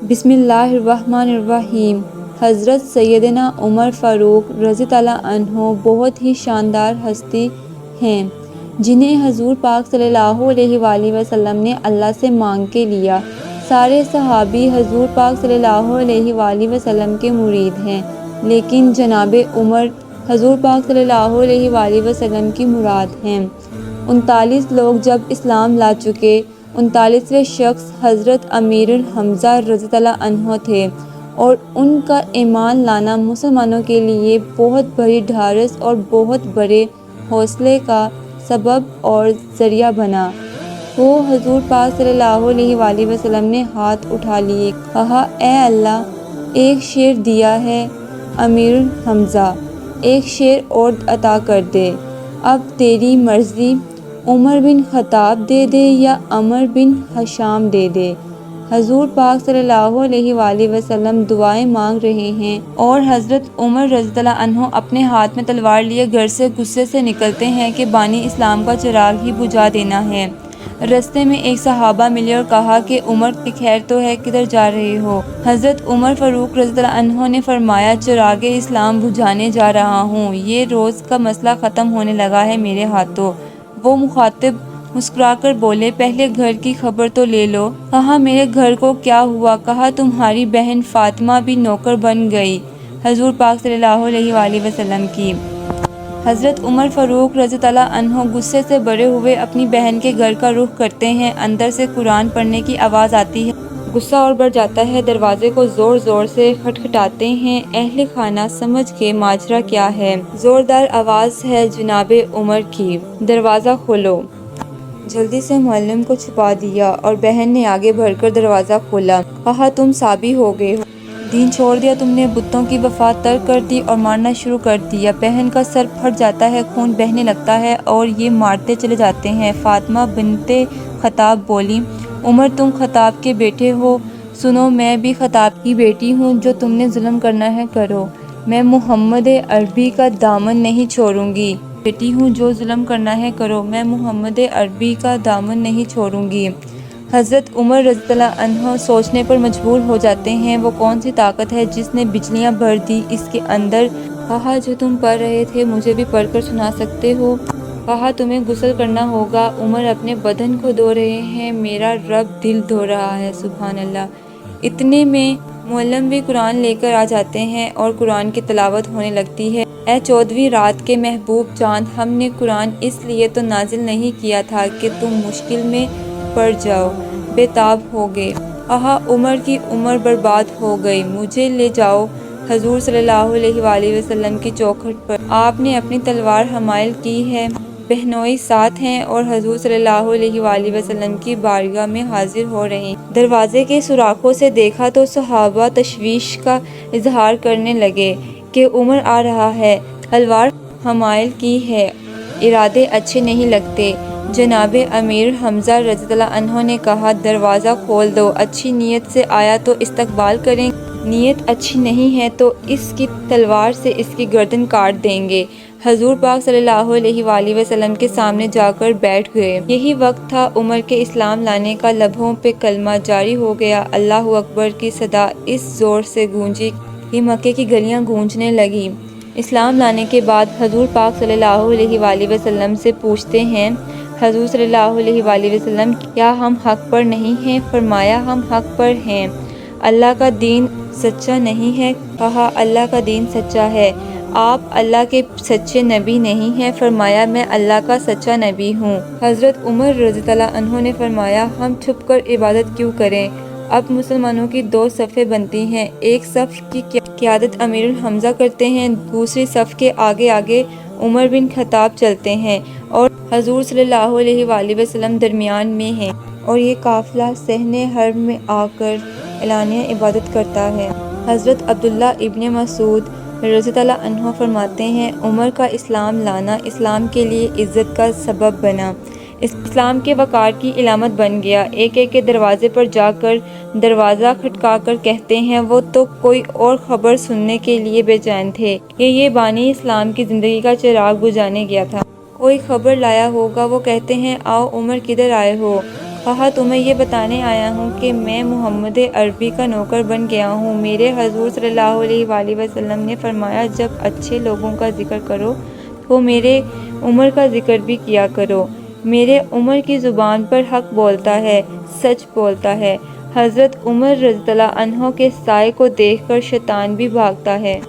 بسم اللہ الرحمن الرحیم۔ حضرت سیدنا عمر فاروق رضی اللہ عنہ بہت ہی شاندار ہستی ہیں جنہیں حضور پاک صلی اللہ علیہ وآلہ وسلم نے اللہ سے مانگ کے لیا۔ سارے صحابی حضور پاک صلی اللہ علیہ وآلہ وسلم کے مرید ہیں، لیکن جناب عمر حضور پاک صلی اللہ علیہ وآلہ وسلم کی مراد ہیں۔ 39 لوگ جب اسلام لا چکے، 39ویں شخص حضرت امیر حمزہ رضی اللہ عنہ تھے، اور ان کا ایمان لانا مسلمانوں کے لیے بہت بڑی ڈھارس اور بہت بڑے حوصلے کا سبب اور ذریعہ بنا۔ وہ حضور پاک صلی اللہ علیہ وآلہ وسلم نے ہاتھ اٹھا لیے، کہا اے اللہ، ایک شیر دیا ہے امیر حمزہ، ایک شیر اور عطا کر دے، اب تیری مرضی، عمر بن خطاب دے دے یا عمر بن ہشام دے دے۔ حضور پاک صلی اللہ علیہ وآلہ وسلم دعائیں مانگ رہے ہیں اور حضرت عمر رضی اللہ عنہ اپنے ہاتھ میں تلوار لیے گھر سے غصے سے نکلتے ہیں کہ بانی اسلام کا چراغ ہی بجھا دینا ہے۔ رستے میں ایک صحابہ ملے اور کہا کہ عمر خیر تو ہے، کدھر جا رہے ہو؟ حضرت عمر فاروق رضی اللہ عنہ نے فرمایا چراغ اسلام بجھانے جا رہا ہوں، یہ روز کا مسئلہ ختم ہونے لگا ہے میرے ہاتھوں۔ وہ مخاطب مسکرا کر بولے پہلے گھر کی خبر تو لے لو۔ کہا میرے گھر کو کیا ہوا؟ کہا تمہاری بہن فاطمہ بھی نوکر بن گئی حضور پاک صلی اللہ علیہ وآلہ وسلم کی۔ حضرت عمر فاروق رضی اللہ عنہ غصے سے بھرے ہوئے اپنی بہن کے گھر کا رخ کرتے ہیں، اندر سے قرآن پڑھنے کی آواز آتی ہے، غصہ اور بڑھ جاتا ہے، دروازے کو زور زور سے کھٹکھٹاتے ہیں، اہل خانہ سمجھ کے ماجرا کیا ہے، زوردار آواز ہے جناب عمر کی، دروازہ کھولو۔ جلدی سے معلم کو چھپا دیا اور بہن نے آگے بڑھ کر دروازہ کھولا، کہا تم صابی ہو گئے ہو، دین چھوڑ دیا تم نے، بتوں کی وفا ترک کر دی اور مارنا شروع کر دیا۔ بہن کا سر پھٹ جاتا ہے، خون بہنے لگتا ہے اور یہ مارتے چلے جاتے ہیں۔ فاطمہ بنت خطاب بولی عمر تم خطاب کے بیٹے ہو، سنو میں بھی خطاب کی بیٹی ہوں، جو تم نے ظلم کرنا ہے کرو، میں محمد عربی کا دامن نہیں چھوڑوں گی، بیٹی ہوں جو ظلم کرنا ہے کرو، میں محمد عربی کا دامن نہیں چھوڑوں گی۔ حضرت عمر رضی اللہ عنہ سوچنے پر مجبور ہو جاتے ہیں وہ کون سی طاقت ہے جس نے بجلیاں بھر دی اس کے اندر۔ کہا جو تم پڑھ رہے تھے مجھے بھی پڑھ کر سنا سکتے ہو؟ کہا تمہیں غسل کرنا ہوگا۔ عمر اپنے بدن کو دھو رہے ہیں، میرا رب دل دھو رہا ہے، سبحان اللہ۔ اتنے میں معلم بھی قرآن لے کر آ جاتے ہیں اور قرآن کی تلاوت ہونے لگتی ہے۔ اے 14ویں رات کے محبوب چاند، ہم نے قرآن اس لیے تو نازل نہیں کیا تھا کہ تم مشکل میں پڑ جاؤ، بے تاب ہوگے۔ کہا عمر کی عمر برباد ہو گئی، مجھے لے جاؤ حضور صلی اللہ علیہ وآلہ وسلم کی چوکھٹ پر۔ آپ نے اپنی تلوار حمائل کی ہے، بہنوئی ساتھ ہیں اور حضور صلی اللہ علیہ وآلہ وسلم کی بارگاہ میں حاضر ہو رہے ہیں۔ دروازے کے سوراخوں سے دیکھا تو صحابہ تشویش کا اظہار کرنے لگے کہ عمر آ رہا ہے، تلوار حمائل کی ہے، ارادے اچھے نہیں لگتے۔ جناب امیر حمزہ رضی اللہ عنہ نے کہا دروازہ کھول دو، اچھی نیت سے آیا تو استقبال کریں گے، نیت اچھی نہیں ہے تو اس کی تلوار سے اس کی گردن کاٹ دیں گے۔ حضور پاک صلی اللہ علیہ وآلہ وسلم کے سامنے جا کر بیٹھ گئے۔ یہی وقت تھا عمر کے اسلام لانے کا، لبوں پہ کلمہ جاری ہو گیا، اللہ اکبر کی صدا اس زور سے گونجی کہ مکے کی گلیاں گونجنے لگیں۔ اسلام لانے کے بعد حضور پاک صلی اللہ علیہ وآلہ وسلم سے پوچھتے ہیں حضور صلی اللہ علیہ وآلہ وسلم کیا ہم حق پر نہیں ہیں؟ فرمایا ہم حق پر ہیں، اللہ کا دین سچا نہیں ہے؟ کہا اللہ کا دین سچا ہے، آپ اللہ کے سچے نبی نہیں ہیں؟ فرمایا میں اللہ کا سچا نبی ہوں۔ حضرت عمر رضی اللہ عنہ نے فرمایا ہم چھپ کر عبادت کیوں کریں؟ اب مسلمانوں کی دو صفیں بنتی ہیں، ایک صف کی قیادت امیر حمزہ کرتے ہیں، دوسری صف کے آگے آگے عمر بن خطاب چلتے ہیں اور حضور صلی اللہ علیہ وآلہ وسلم درمیان میں ہیں، اور یہ قافلہ صحن حرم میں آ کر اعلانیہ عبادت کرتا ہے۔ حضرت عبداللہ ابن مسعود رضی اللہ عنہ فرماتے ہیں عمر کا اسلام لانا اسلام کے لیے عزت کا سبب بنا، اسلام کے وقار کی علامت بن گیا۔ ایک ایک کے دروازے پر جا کر دروازہ کھٹکا کر کہتے ہیں وہ تو کوئی اور خبر سننے کے لیے بے چین تھے کہ یہ بانی اسلام کی زندگی کا چراغ بجھانے گیا تھا، کوئی خبر لایا ہوگا۔ وہ کہتے ہیں آؤ عمر کدھر آئے ہو؟ کہا تمہیں یہ بتانے آیا ہوں کہ میں محمد عربی کا نوکر بن گیا ہوں۔ میرے حضور صلی اللہ علیہ وآلہ وسلم نے فرمایا جب اچھے لوگوں کا ذکر کرو تو میرے عمر کا ذکر بھی کیا کرو۔ میرے عمر کی زبان پر حق بولتا ہے، سچ بولتا ہے۔ حضرت عمر رضی اللہ عنہ کے سائے کو دیکھ کر شیطان بھی بھاگتا ہے۔